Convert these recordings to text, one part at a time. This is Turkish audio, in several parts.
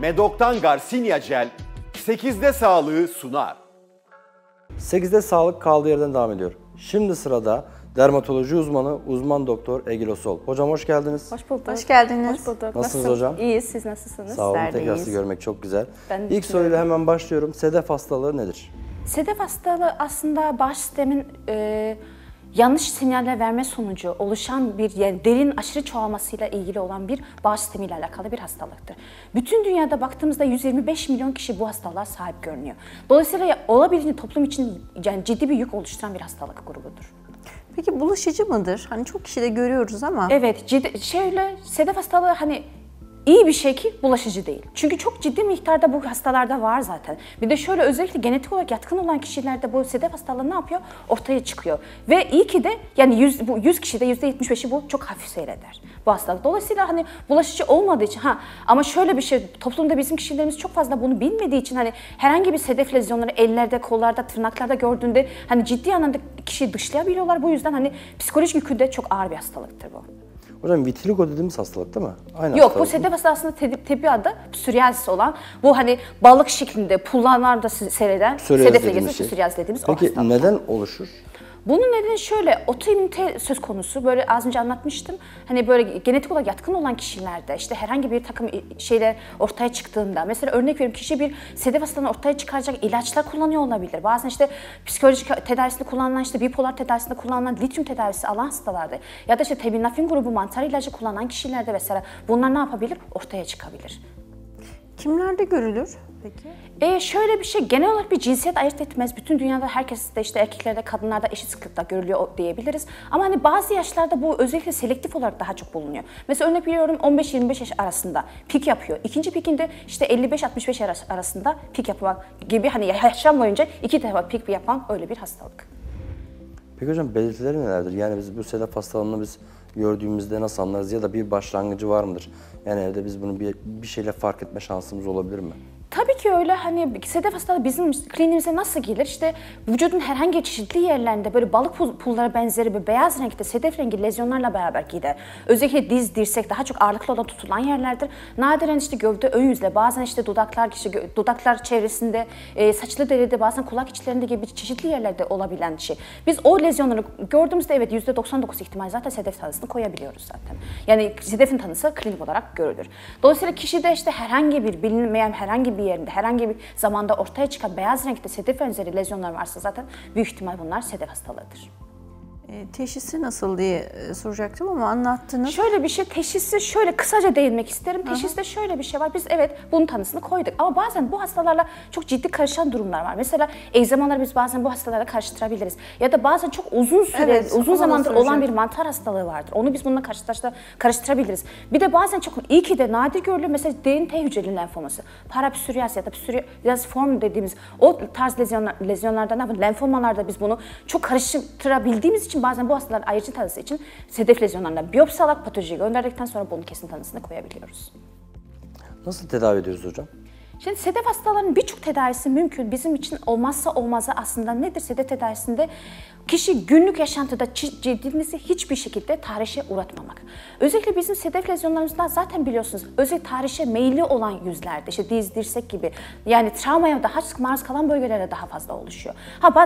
Medok'tan Garcinia Gel 8'de sağlığı sunar. 8'de sağlık kaldığı yerden devam ediyor. Şimdi sırada dermatoloji uzmanı, uzman doktor Egil Osol. Hocam hoş geldiniz. Hoş bulduk. Hoş geldiniz. Hoş bulduk. Nasılsınız hocam? İyiyiz. Siz nasılsınız? Sağ olun. Sizler de Tekrar sizi iyiyiz. görmek çok güzel. Ben İlk soruyla hemen başlıyorum. Sedef hastalığı nedir? Sedef hastalığı aslında bağış sistemin yanlış sinyaller verme sonucu oluşan bir derin aşırı çoğalmasıyla ilgili olan bir bağış sistemiyle alakalı bir hastalıktır. Bütün dünyada baktığımızda 125 milyon kişi bu hastalığa sahip görünüyor. Dolayısıyla olabildiğince toplum için ciddi bir yük oluşturan bir hastalık grubudur. Peki bulaşıcı mıdır? Hani çok kişide görüyoruz ama. Evet, sedef hastalığı hani iyi bir şey ki bulaşıcı değil. Çünkü çok ciddi miktarda bu hastalarda var zaten. Bir de şöyle özellikle genetik olarak yatkın olan kişilerde bu sedef hastalığı ne yapıyor? Ortaya çıkıyor. Ve iyi ki de yani 100 kişide %75'i bu çok hafif seyreder bu hastalık. Dolayısıyla hani bulaşıcı olmadığı için ama şöyle bir şey toplumda bizim kişilerimiz çok fazla bunu bilmediği için hani herhangi bir sedef lezyonları ellerde, kollarda, tırnaklarda gördüğünde hani ciddi anlamda kişiyi dışlayabiliyorlar. Bu yüzden hani psikolojik yükü de çok ağır bir hastalıktır bu. Hocam vitiligo dediğimiz hastalık değil mi? Aynı Yok, hastalık bu sedef hastalığı aslında tıbbi adı psoriasis olan, bu hani balık şeklinde pullanlarda seyreden sedef legesi psoriasis dediğimiz o hastalık. Peki neden oluşur? Bunun nedeni şöyle, otoimmünite söz konusu. Böyle az önce anlatmıştım. Hani böyle genetik olarak yatkın olan kişilerde işte herhangi bir takım şeyler ortaya çıktığında, mesela örnek veriyorum, kişi bir sedef hastalığını ortaya çıkaracak ilaçlar kullanıyor olabilir. Bazen işte psikolojik tedavisinde kullanılan, işte bipolar tedavisinde kullanılan lityum tedavisi alan hastalarda ya da işte teminafin grubu mantar ilacı kullanan kişilerde mesela bunlar ne yapabilir? Ortaya çıkabilir. Kimlerde görülür peki? Şöyle bir şey, genel olarak bir cinsiyet ayırt etmez. Bütün dünyada herkes de işte erkeklerde, kadınlarda eşit sıklıkta görülüyor diyebiliriz. Ama hani bazı yaşlarda bu özellikle selektif olarak daha çok bulunuyor. Mesela örnek veriyorum 15-25 yaş arasında pik yapıyor. İkinci pikinde işte 55-65 yaş arasında pik yapmak gibi, hani yaşam boyunca iki defa pik yapan öyle bir hastalık. Peki hocam belirtileri nelerdir? Yani biz bu sedef hastalığını gördüğümüzde nasıl anlarız ya da bir başlangıcı var mıdır? Yani evde biz bunu bir şeyle fark etme şansımız olabilir mi? Tabii ki öyle. Hani sedef hastalığı bizim kliniğimize nasıl gelir? İşte vücudun herhangi çeşitli yerlerinde böyle balık pulları benzeri bir beyaz renkte sedef rengi lezyonlarla beraber gider. Özellikle diz, dirsek daha çok ağırlıklı olan tutulan yerlerdir. Nadiren işte gövde, ön yüzle, bazen işte dudaklar çevresinde, saçlı deride, bazen kulak içlerinde gibi çeşitli yerlerde olabilen şey. Biz o lezyonları gördüğümüzde evet %99 ihtimal zaten sedef tanısını koyabiliyoruz zaten. Yani sedefin tanısı klinik olarak görülür. Dolayısıyla kişide işte herhangi bir bilinmeyen herhangi bir yerinde, herhangi bir zamanda ortaya çıkan beyaz renkte sedef benzeri lezyonlar varsa zaten büyük ihtimal bunlar sedef hastalığıdır. Teşhisi nasıl diye soracaktım ama anlattınız. Şöyle bir şey, teşhisi şöyle kısaca değinmek isterim. Teşhiste şöyle bir şey var. Biz evet bunun tanısını koyduk ama bazen bu hastalarla çok ciddi karışan durumlar var. Mesela egzamaları biz bazen bu hastalarla karıştırabiliriz. Ya da bazen çok uzun zamandır olan bir mantar hastalığı vardır. Onu biz bununla karıştırabiliriz. Bir de bazen çok iyi ki de nadir görülür. Mesela derin T hücreli lenfoması, parapsorias ya da psoriasis form dediğimiz o tarz lezyonlardan, lenfomalarda biz bunu çok karıştırabildiğimiz için bazen bu hastaların ayrıcı tanısı için sedef lezyonlarına biyopsi alarak patolojiye gönderdikten sonra bunun kesin tanısını koyabiliyoruz. Nasıl tedavi ediyoruz hocam? Şimdi sedef hastalarının birçok tedavisi mümkün. Bizim için olmazsa olmazı aslında nedir? Sedef tedavisinde kişi günlük yaşantıda cildinizi hiçbir şekilde tahrişe uğratmamak. Özellikle bizim sedef lezyonlarımızda zaten biliyorsunuz özellikle tahrişe meyilli olan yüzlerde, işte diz, dirsek gibi, yani travmaya daha sık maruz kalan bölgelerde daha fazla oluşuyor.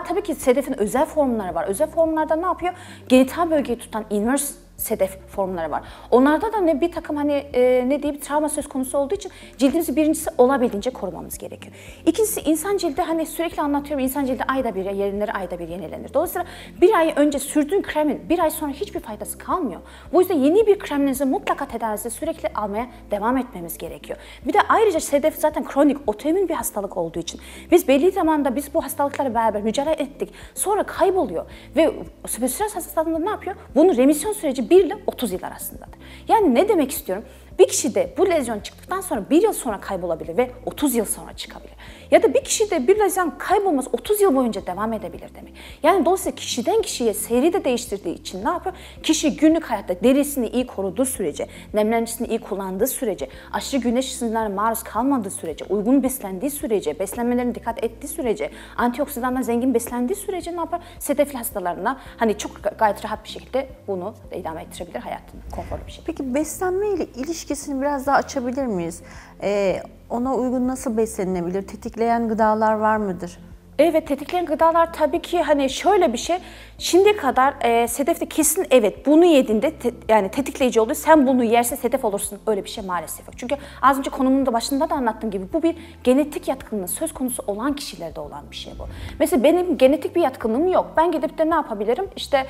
Tabii ki sedefin özel formları var. Özel formlarda ne yapıyor? Genital bölgeyi tutan inverse sedef formları var. Onlarda da bir takım bir travma söz konusu olduğu için cildimizi birincisi olabildiğince korumamız gerekiyor. İkincisi insan cildi sürekli anlatıyorum, insan cildi ayda bir, yerinleri ayda bir yenilenir. Dolayısıyla bir ay önce sürdüğün kremin bir ay sonra hiçbir faydası kalmıyor. Bu yüzden yeni bir kreminizi mutlaka tedavisi sürekli almaya devam etmemiz gerekiyor. Bir de ayrıca sedef zaten kronik, otoimmün bir hastalık olduğu için biz belli zamanda bu hastalıklarla beraber mücadele ettik. Sonra kayboluyor ve psoriasis hastalığında ne yapıyor? Bunun remisyon süreci 1 ile 30 yıl arasındadır. Yani ne demek istiyorum? Bir kişi de bu lezyon çıktıktan sonra 1 yıl sonra kaybolabilir ve 30 yıl sonra çıkabilir. Ya da bir kişi de bir lezyon kaybolması 30 yıl boyunca devam edebilir demek. Yani dolayısıyla kişiden kişiye seyri de değiştirdiği için ne yapıyor? Kişi günlük hayatta derisini iyi koruduğu sürece, nemlendiricisini iyi kullandığı sürece, aşırı güneş ışınlarına maruz kalmadığı sürece, uygun beslendiği sürece, beslenmelerine dikkat ettiği sürece, antioksidanla zengin beslendiği sürece ne yapar? Sedefli hastalarına çok gayet rahat bir şekilde bunu idame ettirebilir hayatını, konforlu bir şekilde. Peki beslenme ile ilişkili ilişkisini biraz daha açabilir miyiz? Ona uygun nasıl beslenilebilir? Tetikleyen gıdalar var mıdır? Evet, tetikleyen gıdalar tabii ki hani şöyle bir şey. Şimdiye kadar sedefte kesin evet bunu yediğinde yani tetikleyici oluyor. Sen bunu yerse sedef olursun. Öyle bir şey maalesef yok. Çünkü az önce konumun da başında da anlattığım gibi bu bir genetik yatkınlığı söz konusu olan kişilerde olan bir şey bu. Mesela benim genetik bir yatkınlığım yok. Ben gidip de ne yapabilirim? İşte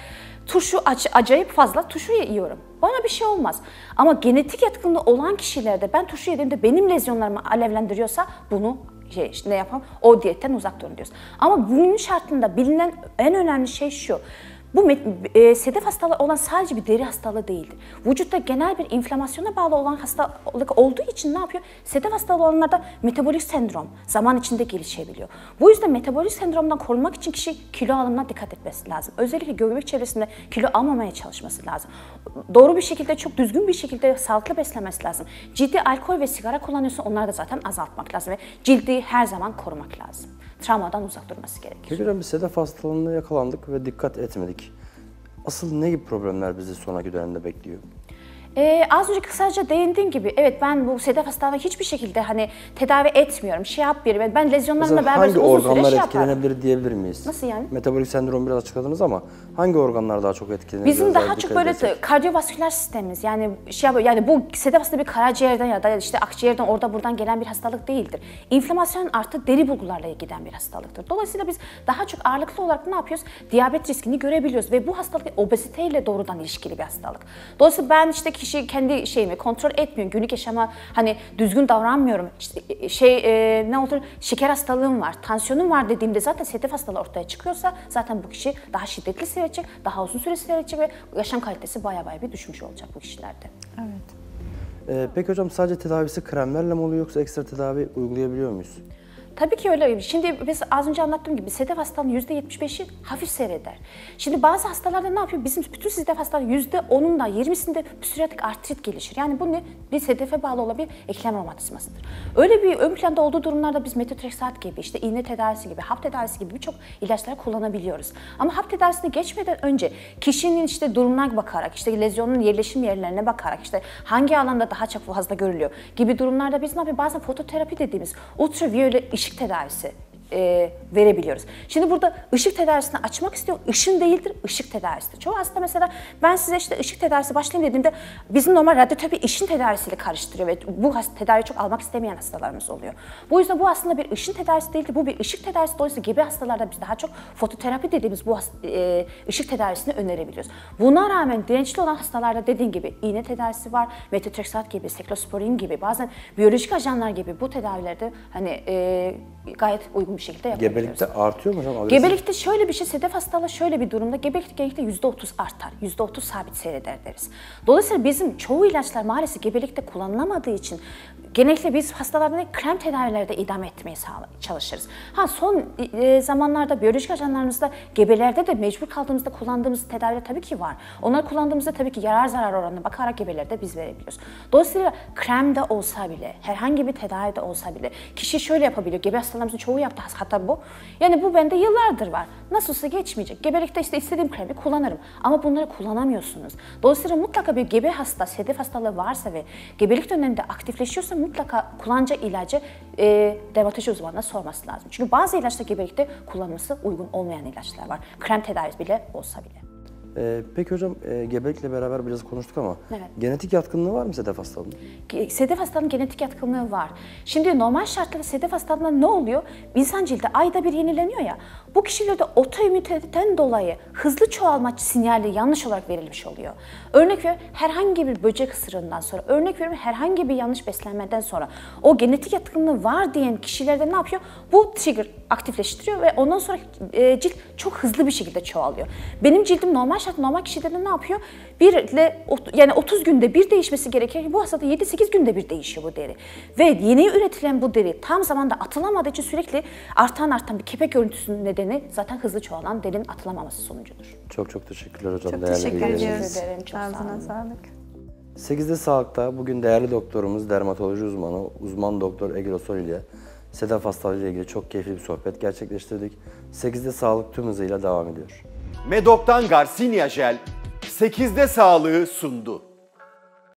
turşu acayip fazla turşu yiyorum. Bana bir şey olmaz. Ama genetik yatkınlığı olan kişilerde ben turşu yediğimde benim lezyonlarımı alevlendiriyorsa bunu işte ne yapalım? O diyetten uzak durun diyoruz. Ama bunun şartında bilinen en önemli şey şu. Bu sedef hastalığı olan sadece bir deri hastalığı değildir. Vücutta genel bir inflamasyona bağlı olan hastalık olduğu için ne yapıyor? Sedef hastalığı olanlarda metabolik sendrom zaman içinde gelişebiliyor. Bu yüzden metabolik sendromdan korunmak için kişi kilo alımına dikkat etmesi lazım. Özellikle göbek çevresinde kilo almamaya çalışması lazım. Doğru bir şekilde, çok düzgün bir şekilde sağlıklı beslenmesi lazım. Ciddi alkol ve sigara kullanıyorsa onları da zaten azaltmak lazım ve cildi her zaman korumak lazım. Travmadan uzak durması gerekir. Peki hocam, bir sedef hastalığına yakalandık ve dikkat etmedik. Asıl ne gibi problemler bizi sonraki dönemde bekliyor? Az önce kısaca değindiğim gibi evet ben bu sedef hastalığına hiçbir şekilde hani tedavi etmiyorum, şey yapmıyorum. Ben lezyonlarımla beraber hangi uzun süre organlar şey etkilenebilir diyebilir miyiz? Nasıl yani? Metabolik sendromu biraz açıkladınız ama hangi organlar daha çok etkilenir? Bizim daha çok böyle kardiyovasküler sistemimiz yani yani bu sedef hastalığı bir karaciğerden ya da işte akciğerden orada buradan gelen bir hastalık değildir. İnflamasyon artı deri bulgularla giden bir hastalıktır. Dolayısıyla biz daha çok ağırlıklı olarak ne yapıyoruz? Diyabet riskini görebiliyoruz ve bu hastalık obeziteyle doğrudan ilişkili bir hastalık. Dolayısıyla ben işte kişi kendi şeyimi kontrol etmiyor. Günlük yaşama hani düzgün davranmıyorum. İşte ne olur? Şeker hastalığım var, tansiyonum var dediğimde zaten sedef hastalığı ortaya çıkıyorsa zaten bu kişi daha şiddetli seyredecek, daha uzun süre seyredecek ve yaşam kalitesi baya bir düşmüş olacak bu kişilerde. Evet. Peki hocam, sadece tedavisi kremlerle mi oluyor yoksa ekstra tedavi uygulayabiliyor muyuz? Tabii ki öyle. Şimdi biz az önce anlattığım gibi sedef hastalığının %75'i hafif seyreder. Şimdi bazı hastalarda ne yapıyor? Bizim bütün sedef hastaların %10'unda 20'sinde psoriatik artrit gelişir. Yani bu ne? Bir sedefe bağlı olan bir eklem romatizmasıdır. Öyle bir ön planda olduğu durumlarda biz metotrexat gibi, işte iğne tedavisi gibi, hap tedavisi gibi birçok ilaçları kullanabiliyoruz. Ama hap tedavisine geçmeden önce kişinin işte durumuna bakarak, işte lezyonun yerleşim yerlerine bakarak, işte hangi alanda daha çok fazla görülüyor gibi durumlarda biz ne yapıyoruz? Bazen fototerapi dediğimiz ultraviyole ışık tedavisi verebiliyoruz. Şimdi burada ışık tedavisini açmak istiyor. Işın değildir, ışık tedavisidir. Çoğu hasta mesela ben size işte ışık tedavisi başlayayım dediğimde bizim normal radyoterapi ışın tedavisiyle karıştırıyor ve bu tedaviyi çok almak istemeyen hastalarımız oluyor. Bu yüzden bu aslında bir ışın tedavisi değildir. Bu bir ışık tedavisi. Dolayısıyla gebe hastalarda biz daha çok fototerapi dediğimiz bu ışık tedavisini önerebiliyoruz. Buna rağmen dirençli olan hastalarda dediğim gibi iğne tedavisi var. Metotrexat gibi, seklosporin gibi, bazen biyolojik ajanlar gibi bu tedavilerde hani gayet uygun bir şekilde yapabiliyoruz. Gebelikte artıyor mu hocam? Gebelikte şöyle bir şey, sedef hastalığı şöyle bir durumda, gebelik genellikle %30 artar, %30 sabit seyreder deriz. Dolayısıyla bizim çoğu ilaçlar maalesef gebelikte kullanılamadığı için genellikle biz hastalarda krem tedavilerde idame etmeye çalışırız. Son zamanlarda biyolojik ajanlarımızda gebelerde de mecbur kaldığımızda kullandığımız tedaviler tabii ki var. Onları kullandığımızda tabii ki yarar zarar oranına bakarak gebelerde biz verebiliyoruz. Dolayısıyla kremde olsa bile, herhangi bir tedavide olsa bile kişi şöyle yapabiliyor. Gebe hastalarımızın çoğu yaptı hatta bu. Yani bu bende yıllardır var. Nasılsa geçmeyecek. Gebelikte işte istediğim kremi kullanırım. Ama bunları kullanamıyorsunuz. Dolayısıyla mutlaka bir gebe hasta, sedef hastalığı varsa ve gebelik döneminde aktifleşiyorsa mutlaka kullanacağı ilacı dermatoloji uzmanına sorması lazım. Çünkü bazı ilaçlar gebelikte kullanılması uygun olmayan ilaçlar var. Krem tedavisi bile olsa bile. Peki hocam, gebelikle beraber biraz konuştuk ama evet. Genetik yatkınlığı var mı sedef hastalığının? Sedef hastalığının genetik yatkınlığı var. Şimdi normal şartlarda sedef hastalığında ne oluyor? İnsan cildi ayda bir yenileniyor ya. Bu kişilerde otoimmüniteden dolayı hızlı çoğalma sinyali yanlış olarak verilmiş oluyor. Örnek veriyorum, herhangi bir böcek ısırığından sonra, örnek veriyorum herhangi bir yanlış beslenmeden sonra o genetik yatkınlığı var diyen kişilerde ne yapıyor? Bu trigger aktifleştiriyor ve ondan sonra cilt çok hızlı bir şekilde çoğalıyor. Benim cildim normal kişilerde ne yapıyor? Yani 30 günde bir değişmesi gerekir. Bu hastada 7-8 günde bir değişiyor bu deri. Ve yeni üretilen bu deri tam zamanda atılamadığı için sürekli artan bir kepek görüntüsünün nedeni zaten hızlı çoğalan derinin atılamaması sonucudur. Çok teşekkürler hocam. Çok teşekkür ediyoruz. Çok Ağzına sağlık. 8'de Sağlık'ta bugün değerli doktorumuz, dermatoloji uzman doktor Egil Osol ile sedef hastalığı ile ilgili çok keyifli bir sohbet gerçekleştirdik. 8'de Sağlık tüm hızıyla devam ediyor. Medok'tan Garcinia Jel 8'de sağlığı sundu.